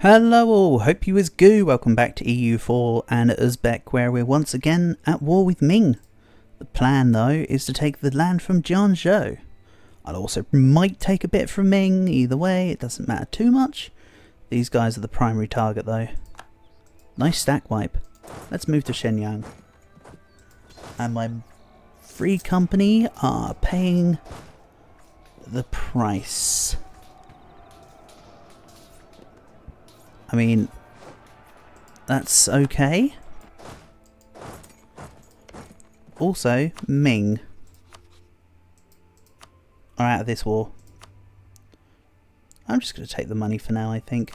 Hello all, hope you is good. Welcome back to EU4 and Uzbek, where we're once again at war with Ming. The plan though is to take the land from Jiangzhou. I'll also might take a bit from Ming, either way, it doesn't matter too much. These guys are the primary target though. Nice stack wipe. Let's move to Shenyang. And my free company are paying the price. I mean, that's okay. Also, Ming are out of this war. I'm just going to take the money for now, I think.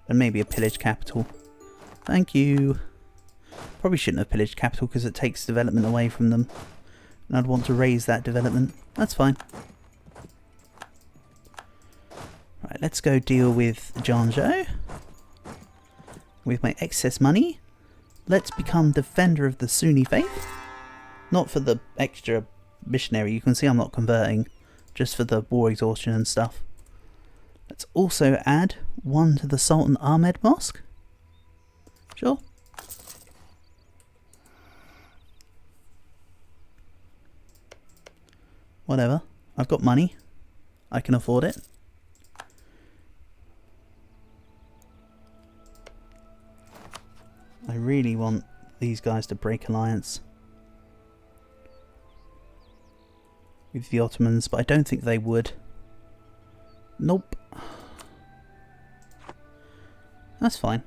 And maybe a pillaged capital. Thank you. Probably shouldn't have pillaged capital because it takes development away from them. And I'd want to raise that development. That's fine. Right, let's go deal with Jiangzhou. With my excess money, let's become defender of the Sunni faith. Not for the extra missionary, you can see I'm not converting, just for the war exhaustion and stuff. Let's also add one to the Sultan Ahmed Mosque. Sure. Whatever, I've got money, I can afford it. I really want these guys to break alliance with the Ottomans, but I don't think they would. Nope. That's fine.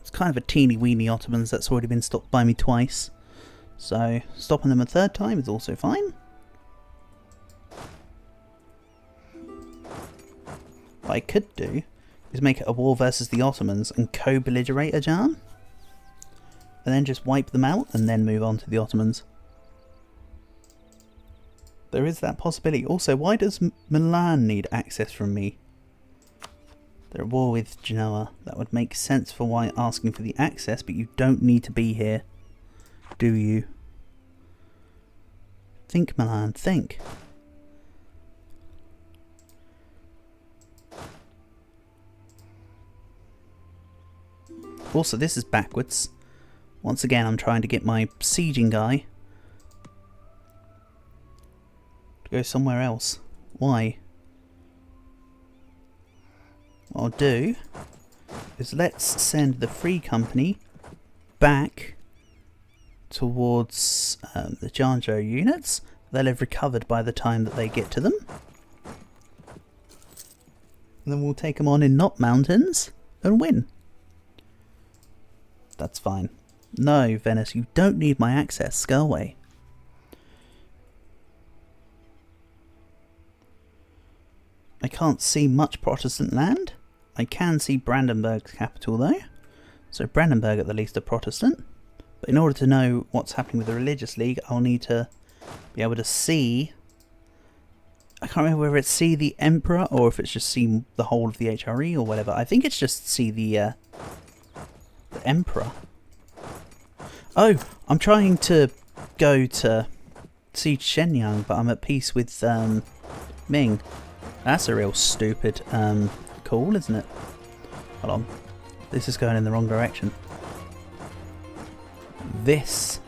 It's kind of a teeny weeny Ottomans that's already been stopped by me twice. So stopping them a third time is also fine. What I could do is make it a war versus the Ottomans and co-belligerate Ajan. And then just wipe them out and then move on to the Ottomans. There is that possibility. Also, why does Milan need access from me? They're at war with Genoa. That would make sense for why asking for the access, but you don't need to be here. Do you? Think, Milan, think. Also, this is backwards. Once again, I'm trying to get my sieging guy to go somewhere else. Why? What I'll do is let's send the free company back towards the Jiangzhou units. They'll have recovered by the time that they get to them. And then we'll take them on in Knot Mountains and win. That's fine. No, Venice, you don't need my access. Go away. I can't see much Protestant land. I can see Brandenburg's capital though. So Brandenburg at the least are Protestant. But in order to know what's happening with the religious league, I'll need to be able to see... I can't remember whether it's see the emperor or if it's just see the whole of the HRE or whatever. I think it's just see the emperor. Oh, I'm trying to go to siege Shenyang, but I'm at peace with Ming. That's a real stupid call, isn't it? Hold on. This is going in the wrong direction. This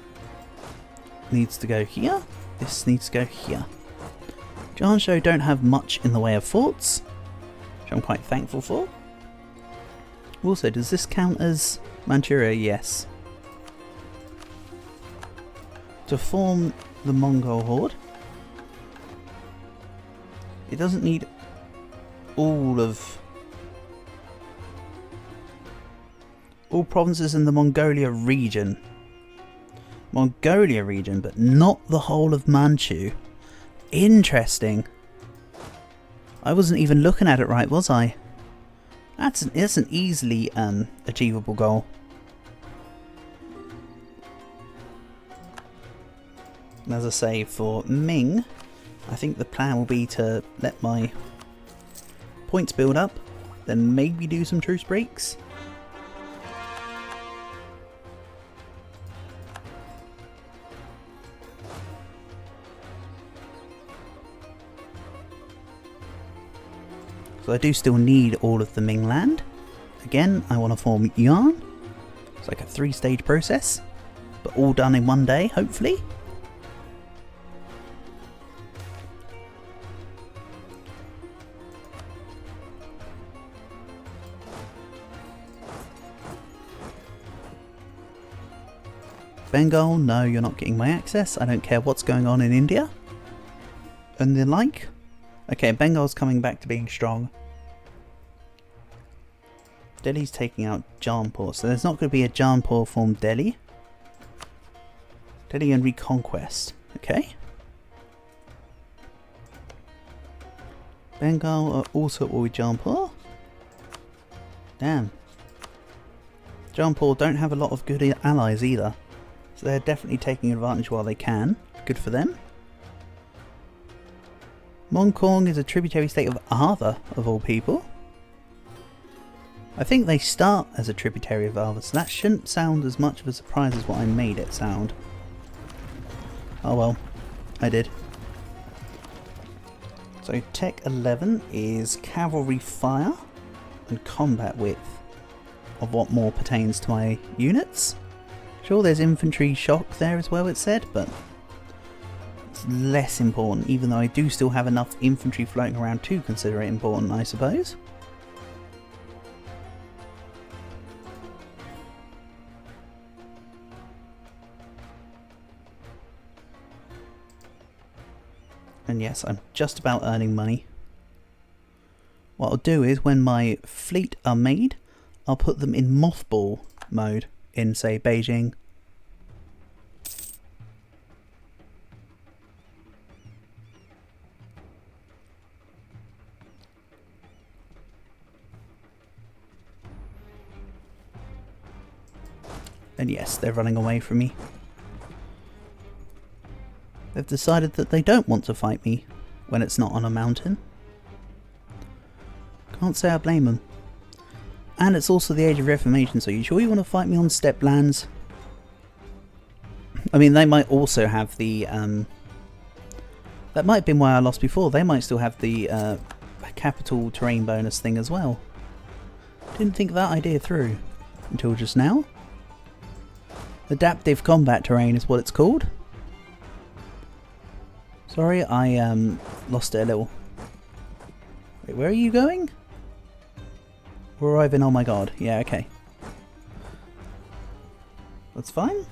needs to go here. This needs to go here. Jiangzhou don't have much in the way of forts, which I'm quite thankful for. Also, does this count as Manchuria? Yes. To form the Mongol horde, it doesn't need all provinces in the Mongolia region. Mongolia region, but not the whole of Manchu. Interesting. I wasn't even looking at it right, was I? That's an easily achievable goal. And as I say, for Ming, I think the plan will be to let my points build up, then maybe do some truce breaks. So So I do still need all of the Ming land. Again, I want to form Yuan. It's like a 3-stage process, but all done in one day, hopefully. Bengal, no, you're not getting my access. I don't care what's going on in India. And the like. Okay, Bengal's coming back to being strong. Delhi's taking out Jaunpur, so there's not going to be a Jaunpur formed Delhi. Delhi and Reconquest, okay. Bengal are also all with Jaunpur. Damn. Jaunpur don't have a lot of good allies either. So they're definitely taking advantage while they can. Good for them. Mongkong is a tributary state of Ava, of all people. I think they start as a tributary of Ava, so that shouldn't sound as much of a surprise as what I made it sound. Oh well, I did. So Tech 11 is cavalry fire and combat width of what more pertains to my units. Sure, there's infantry shock there as well, it said, but it's less important, even though I do still have enough infantry floating around to consider it important, I suppose. And yes, I'm just about earning money. What I'll do is, when my fleet are made, I'll put them in mothball mode in, say, Beijing. And yes, they're running away from me. They've decided that they don't want to fight me when it's not on a mountain. Can't say I blame them. And it's also the Age of Reformation, so you sure you want to fight me on steppe lands? I mean, they might also have the... that might have been why I lost before. They might still have the capital terrain bonus thing as well. Didn't think that idea through until just now. Adaptive combat terrain is what it's called. Sorry, I lost it a little. Wait, where are you going? We're arriving, oh my god. Yeah, okay. That's fine.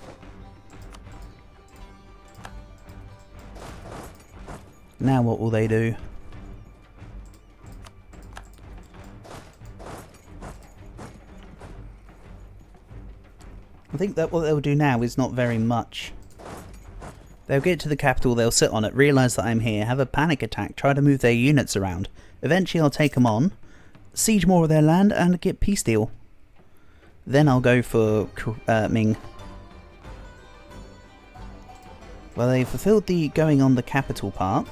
Now what will they do? I think that what they'll do now is not very much. They'll get to the capital, they'll sit on it, realise that I'm here, have a panic attack, try to move their units around. Eventually I'll take them on, siege more of their land, and get peace deal. Then I'll go for Ming. Well, they fulfilled the going on the capital part.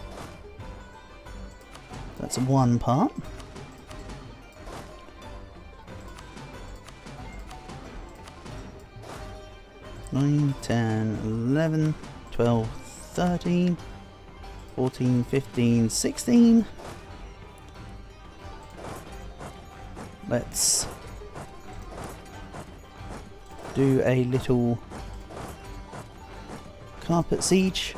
That's one part. Nine, 10, 11, 12, 13, 14, 15, 16. Let's do a little carpet siege.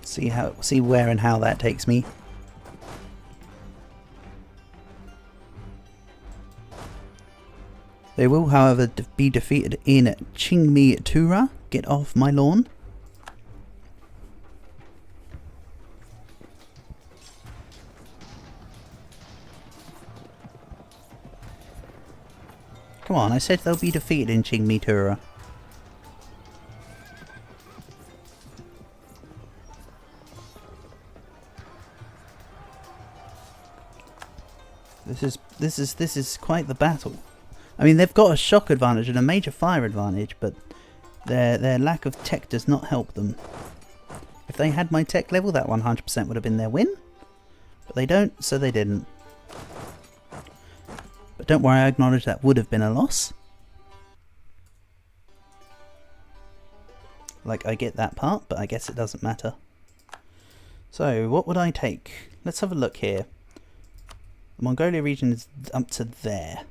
See where and how that takes me. They will, however, be defeated in Qingmi Tura. Get off my lawn. Come on, I said they'll be defeated in Qingmi Tura. This is quite the battle. I mean, they've got a shock advantage and a major fire advantage, but their lack of tech does not help them. If they had my tech level, that 100% would have been their win. But they don't, so they didn't. But don't worry, I acknowledge that would have been a loss. Like, I get that part, but I guess it doesn't matter. So, what would I take? Let's have a look here. The Mongolia region is up to there.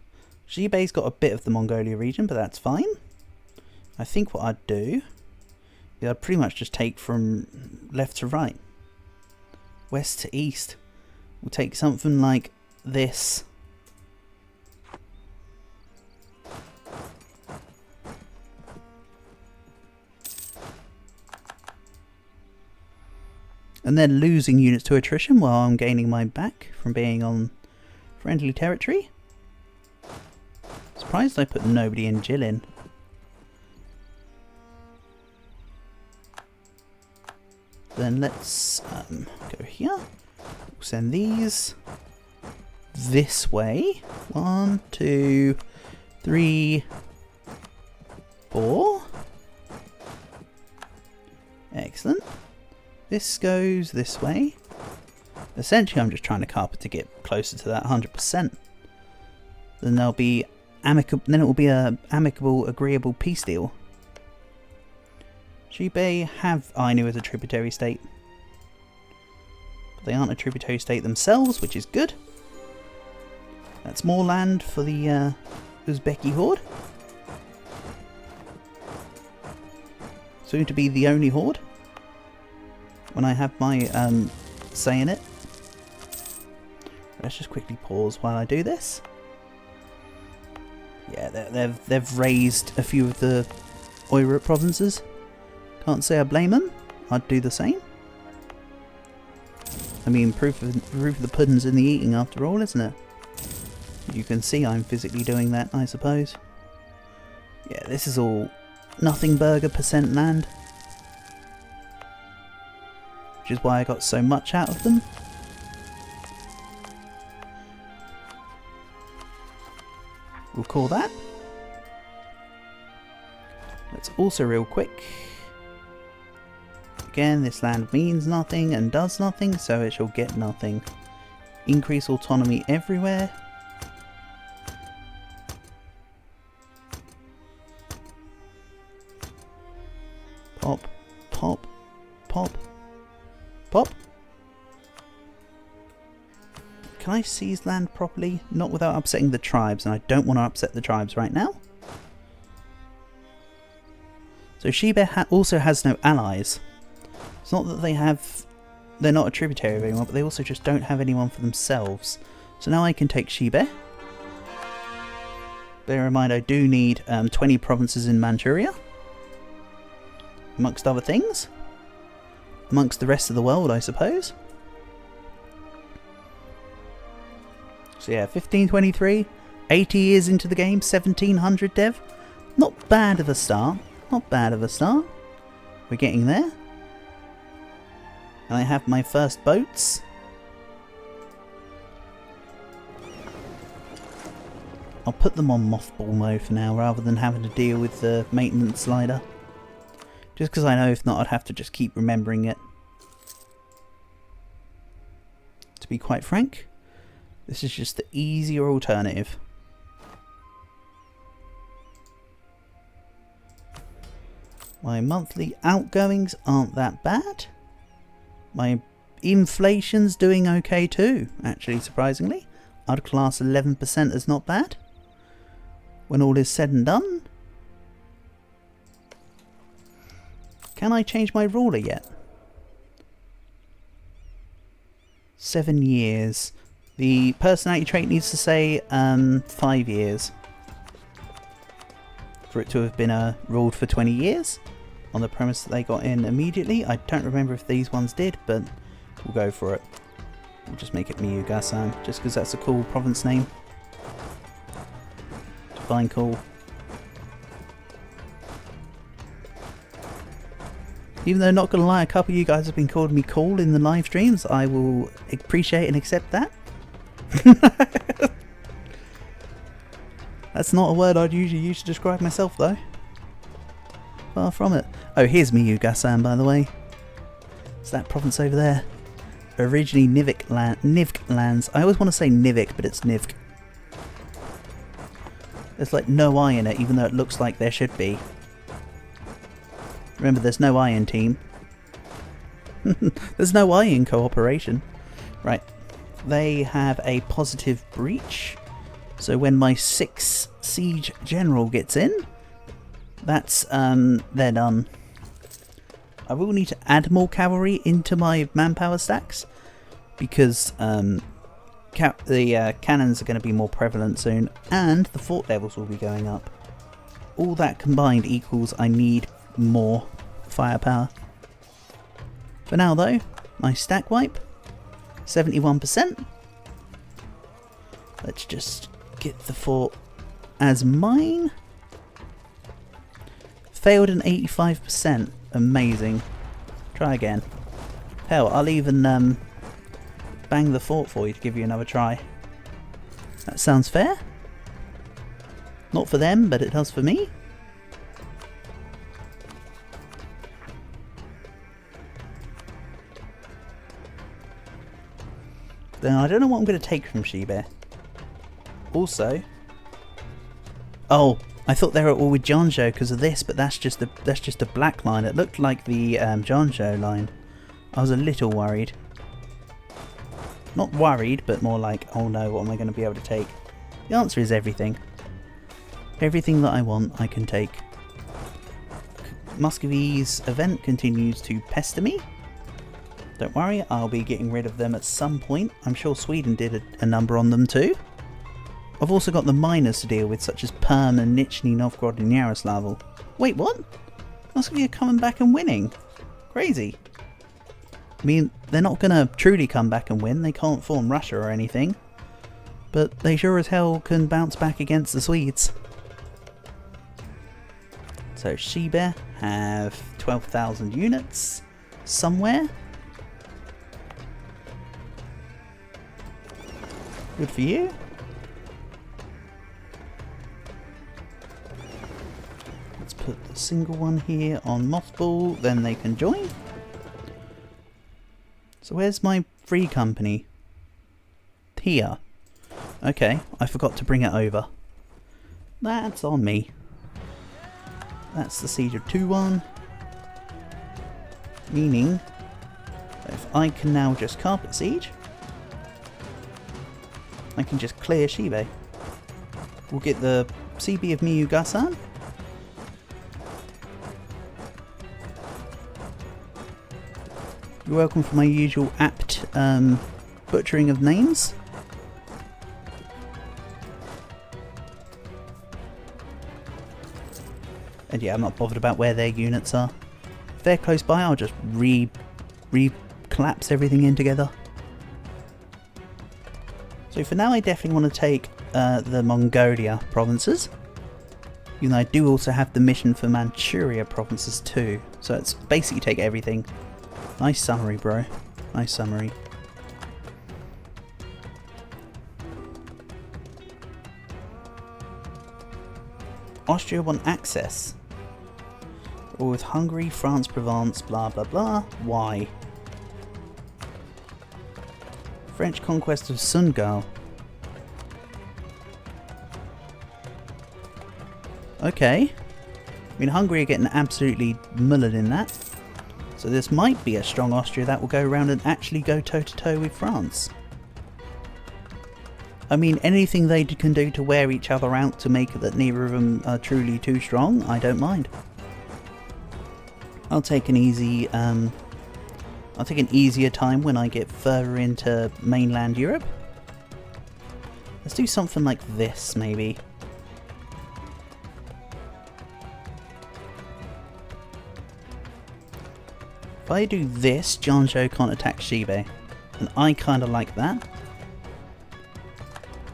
Xibei's got a bit of the Mongolia region, but that's fine. I think what I'd do is I'd pretty much just take from left to right. West to east. We'll take something like this. And then losing units to attrition while I'm gaining mine back from being on friendly territory. Surprised I put nobody in Jilin. Then let's go here. We'll send these this way. 1, 2, 3, 4. Excellent. This goes this way. Essentially, I'm just trying to carpet to get closer to that 100%. Then there'll be amicable. Then it will be a amicable, agreeable peace deal. Xibei have Ainu as a tributary state, but they aren't a tributary state themselves, which is good. That's more land for the Uzbeki horde. Soon to be the only horde. When I have my say in it. Let's just quickly pause while I do this. Yeah, they've raised a few of the Oirut provinces. Can't say I blame them. I'd do the same. I mean, proof of the pudding's in the eating after all, isn't it? You can see I'm physically doing that, I suppose. Yeah, this is all nothing burger percent land. Which is why I got so much out of them. We'll call that. Let's also real quick. Again, this land means nothing and does nothing, so it shall get nothing. Increase autonomy everywhere. Pop, pop, pop. Pop. Can I seize land properly? Not without upsetting the tribes, and I don't want to upset the tribes right now. So Xibei also has no allies. It's not that they're not a tributary of anyone, but they also just don't have anyone for themselves. So now I can take Xibei. Bear in mind I do need 20 provinces in Manchuria, amongst other things. Amongst the rest of the world, I suppose. So yeah, 1523, 80 years into the game, 1700 dev. Not bad of a start. Not bad of a start. We're getting there. And I have my first boats. I'll put them on mothball mode for now, rather than having to deal with the maintenance slider. Just because I know if not I'd have to just keep remembering it. To be quite frank, this is just the easier alternative. My monthly outgoings aren't that bad. My inflation's doing okay too, actually, surprisingly. I'd class 11% as not bad. When all is said and done. Can I change my ruler yet? 7 years. The personality trait needs to say 5 years. For it to have been ruled for 20 years. On the premise that they got in immediately. I don't remember if these ones did, but we'll go for it. We'll just make it Miyuga-san, just because that's a cool province name. Fine, cool. Even though, not gonna lie, a couple of you guys have been calling me cool in the live streams, I will appreciate and accept that. That's not a word I'd usually use to describe myself, though. Far from it. Oh, here's Miyuga-san, by the way. It's that province over there. Originally Nivik lands. I always want to say Nivik, but it's Nivk. There's like no I in it, even though it looks like there should be. Remember, there's no I in team. There's no I in cooperation. Right. They have a positive breach. So when my 6 siege general gets in, that's, they're done. I will need to add more cavalry into my manpower stacks, because the cannons are going to be more prevalent soon, and the fort levels will be going up. All that combined equals I need more firepower. For now though, nice stack wipe, 71%. Let's just get the fort as mine. Failed an 85%. Amazing. Try again. Hell, I'll even bang the fort for you to give you another try. That sounds fair. Not for them, but it does for me. Then I don't know what I'm going to take from She-Bear. Also, oh, I thought they were all with Jonjo because of this, but that's just a black line. It looked like the Jonjo line. I was a little worried. Not worried, but more like, oh no, what am I going to be able to take? The answer is everything. Everything that I want, I can take. Muscovy's event continues to pester me. Don't worry, I'll be getting rid of them at some point. I'm sure Sweden did a number on them too. I've also got the miners to deal with, such as Perm and Nizhny Novgorod and Yaroslavl. Wait, what? Muscovy are coming back and winning. Crazy. I mean, they're not going to truly come back and win. They can't form Russia or anything. But they sure as hell can bounce back against the Swedes. So She-Bear have 12,000 units somewhere. Good for you. Let's put the single one here on mothball, then they can join. So where's my free company? Here. Okay, I forgot to bring it over. That's on me. That's the siege of 2-1. Meaning, if I can now just carpet siege, I can just clear Shibe. We'll get the CB of Miyu Gasan. You're welcome for my usual apt butchering of names. And yeah, I'm not bothered about where their units are. If they're close by, I'll just collapse everything in together. So for now I definitely want to take the Mongolia provinces. Even though I do also have the mission for Manchuria provinces too. So it's basically take everything. Nice summary, bro. Nice summary. Austria want access. Or with Hungary, France, Provence, blah blah blah. Why? French conquest of Sungal. Okay. I mean, Hungary are getting absolutely mullered in that. So this might be a strong Austria that will go around and actually go toe-to-toe with France. I mean, anything they can do to wear each other out to make it that neither of them are truly too strong, I don't mind. I'll take an easy, I'll take an easier time when I get further into mainland Europe. Let's do something like this, maybe. If I do this, Janzhou can't attack Shibe, and I kind of like that.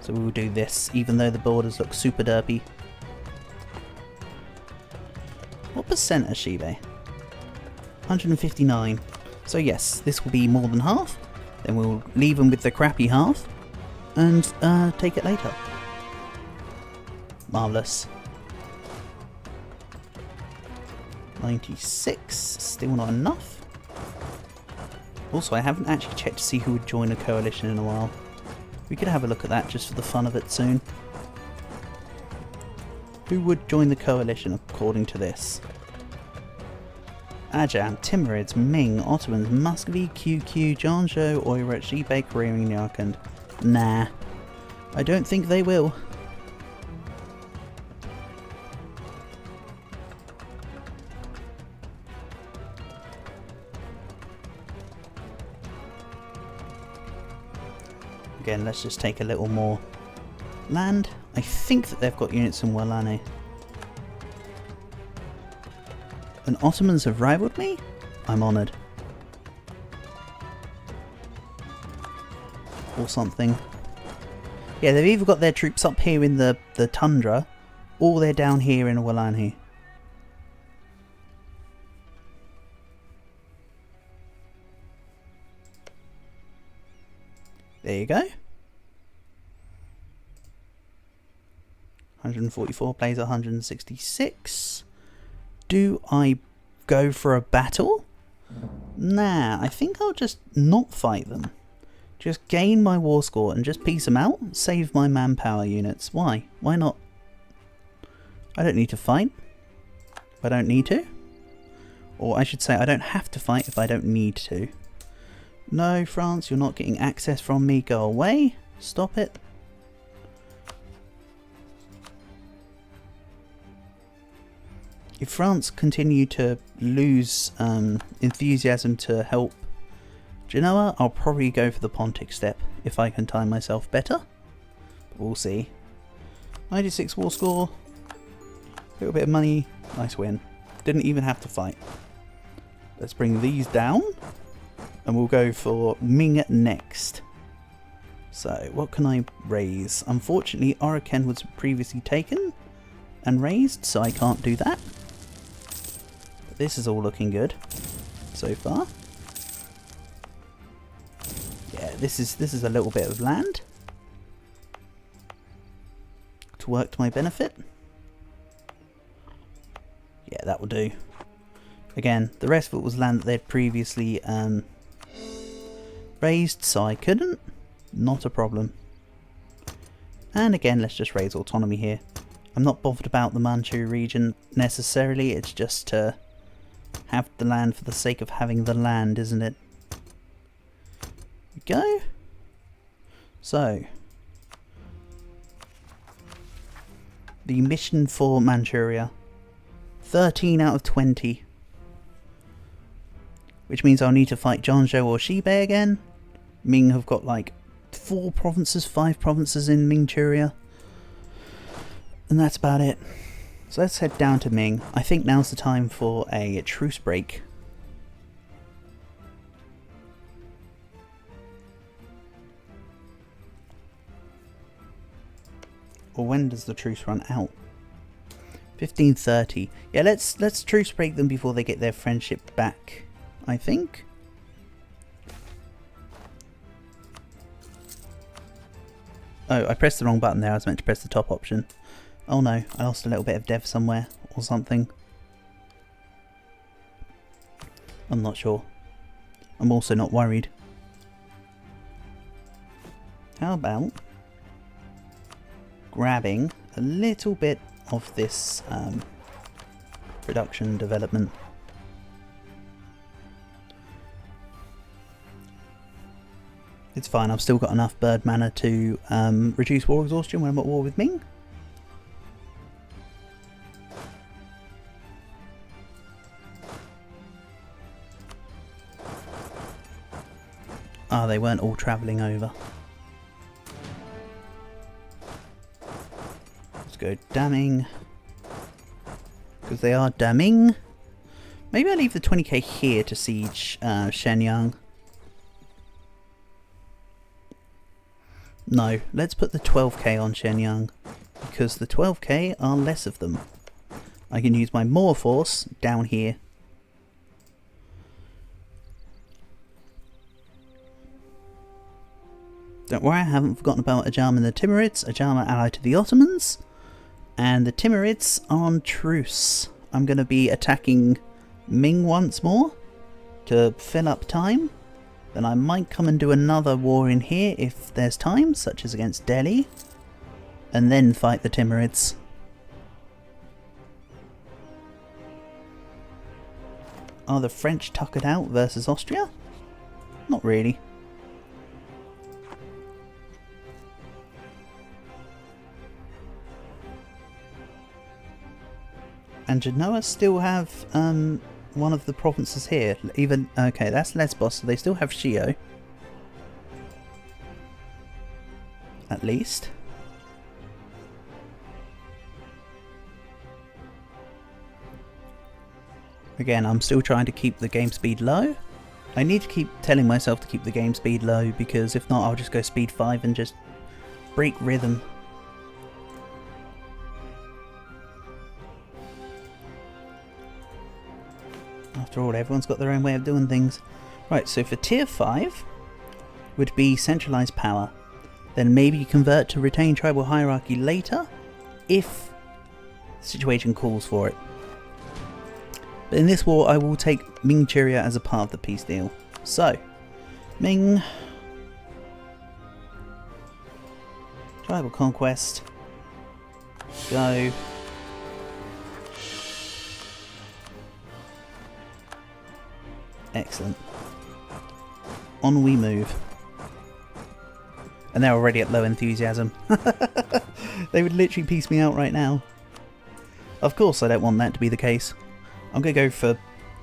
So we'll do this, even though the borders look super derpy. What percent are Shibe? 159. So yes, this will be more than half. Then we'll leave them with the crappy half, and take it later. Marvellous. 96, still not enough. Also, I haven't actually checked to see who would join a coalition in a while. We could have a look at that just for the fun of it soon. Who would join the coalition according to this? Ajam, Timurids, Ming, Ottomans, Muscovy, QQ, Janzhou, Oirat, Xibei, Korean, Yarkand. Nah. I don't think they will. Again, let's just take a little more land. I think that they've got units in Walane. And Ottomans have rivaled me? I'm honoured. Or something. Yeah, they've either got their troops up here in the tundra, or they're down here in Walane. There you go. 144 plays 166. Do I go for a battle? Nah, I think I'll just not fight them. Just gain my war score and just piece them out. Save my manpower units. Why? Why not? I don't need to fight. I don't need to. Or I should say I don't have to fight if I don't need to. No, France, you're not getting access from me. Go away. Stop it. If France continue to lose enthusiasm to help Genoa, I'll probably go for the Pontic step if I can time myself better. But we'll see. 96 war score. A little bit of money. Nice win. Didn't even have to fight. Let's bring these down. And we'll go for Ming next. So, what can I raise? Unfortunately, Oroken was previously taken and raised, so I can't do that. But this is all looking good so far. Yeah, this is a little bit of land to work to my benefit. Yeah, that will do. Again, the rest of it was land that they'd previously raised, so I couldn't. Not a problem. And again, let's just raise autonomy here. I'm not bothered about the Manchu region necessarily, it's just to have the land for the sake of having the land, isn't it? There we go. So, the mission for Manchuria. 13 out of 20. Which means I'll need to fight Janzhou or Xibei again. Ming have got like 4 provinces, 5 provinces in Manchuria. And that's about it. So let's head down to Ming. I think now's the time for a truce break. Or when does the truce run out? 1530. Yeah, let's truce break them before they get their friendship back, I think. Oh, I pressed the wrong button there. I was meant to press the top option. Oh no, I lost a little bit of dev somewhere or something. I'm not sure. I'm also not worried. How about grabbing a little bit of this production development? It's fine, I've still got enough bird mana to reduce war exhaustion when I'm at war with Ming. Ah, they weren't all travelling over. Let's go damming. Because they are damming. Maybe I leave the 20k here to siege Shenyang. No, let's put the 12k on Shenyang, because the 12k are less of them. I can use my more force down here. Don't worry, I haven't forgotten about Ajam and the Timurids. Ajam are allied to the Ottomans, and the Timurids are on truce. I'm going to be attacking Ming once more to fill up time. Then I might come and do another war in here if there's time, such as against Delhi, and then fight the Timurids. Are the French tuckered out versus Austria? Not really. And Genoa still have one of the provinces here. Even okay, that's Lesbos, so they still have Shio. At least. Again, I'm still trying to keep the game speed low. I need to keep telling myself to keep the game speed low, because if not I'll just go speed 5 and just break rhythm. After all, everyone's got their own way of doing things. Right, so for tier 5 would be centralised power. Then maybe convert to retain tribal hierarchy later, if the situation calls for it. But in this war I will take Ming Churia as a part of the peace deal. So, Ming, tribal conquest, go. Excellent. On we move. And they're already at low enthusiasm. They would literally piece me out right now. Of course I don't want that to be the case. I'm going to go for...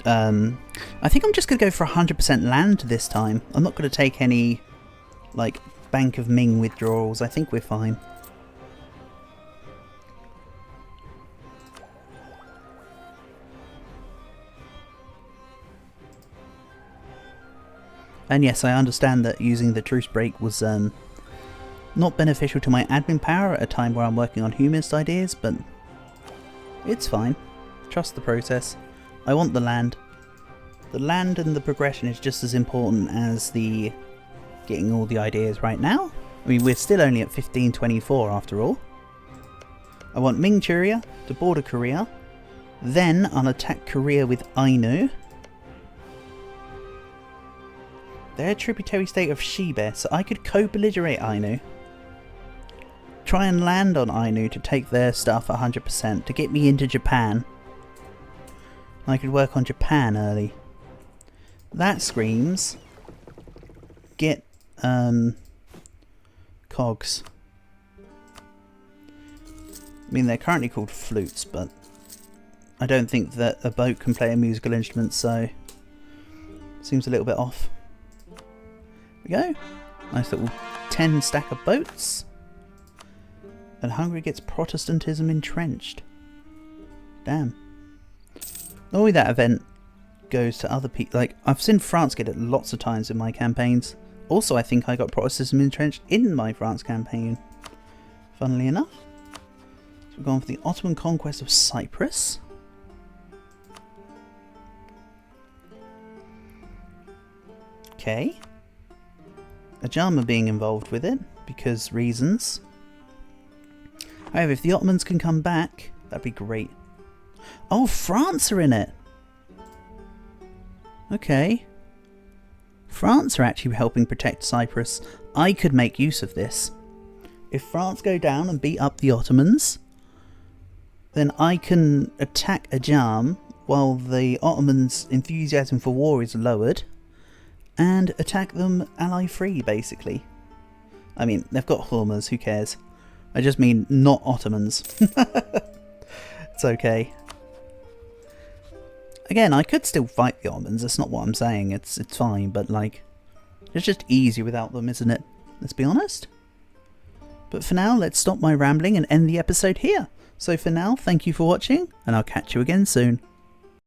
I think I'm just going to go for 100% land this time. I'm not going to take any, like, Bank of Ming withdrawals. I think we're fine. And yes, I understand that using the truce break was not beneficial to my admin power at a time where I'm working on humanist ideas, but it's fine. Trust the process. I want the land. The land and the progression is just as important as the getting all the ideas right now. I mean, we're still only at 1524 after all. I want Ming Churia to border Korea. Then I'll attack Korea with Ainu. They're a tributary state of Shibe, so I could co-belligerate Ainu. Try and land on Ainu to take their stuff 100% to get me into Japan. I could work on Japan early. That screams get cogs. I mean, they're currently called flutes, but I don't think that a boat can play a musical instrument, so seems a little bit off. There we go. Nice little 10 stack of boats. And Hungary gets Protestantism entrenched. Damn. Normally that event goes to other people. Like, I've seen France get it lots of times in my campaigns. Also, I think I got Protestantism entrenched in my France campaign, funnily enough. So we're going for the Ottoman conquest of Cyprus. Okay. Ajama being involved with it, because reasons. However, if the Ottomans can come back, that'd be great. Oh, France are in it! Okay. France are actually helping protect Cyprus. I could make use of this. If France go down and beat up the Ottomans, then I can attack Ajam while the Ottomans' enthusiasm for war is lowered, and attack them ally-free, basically. I mean, they've got Hormuz, who cares? I just mean not Ottomans. It's okay. Again, I could still fight the Ottomans, that's not what I'm saying, it's fine, but like, it's just easier without them, isn't it? Let's be honest. But for now, let's stop my rambling and end the episode here. So for now, thank you for watching, and I'll catch you again soon.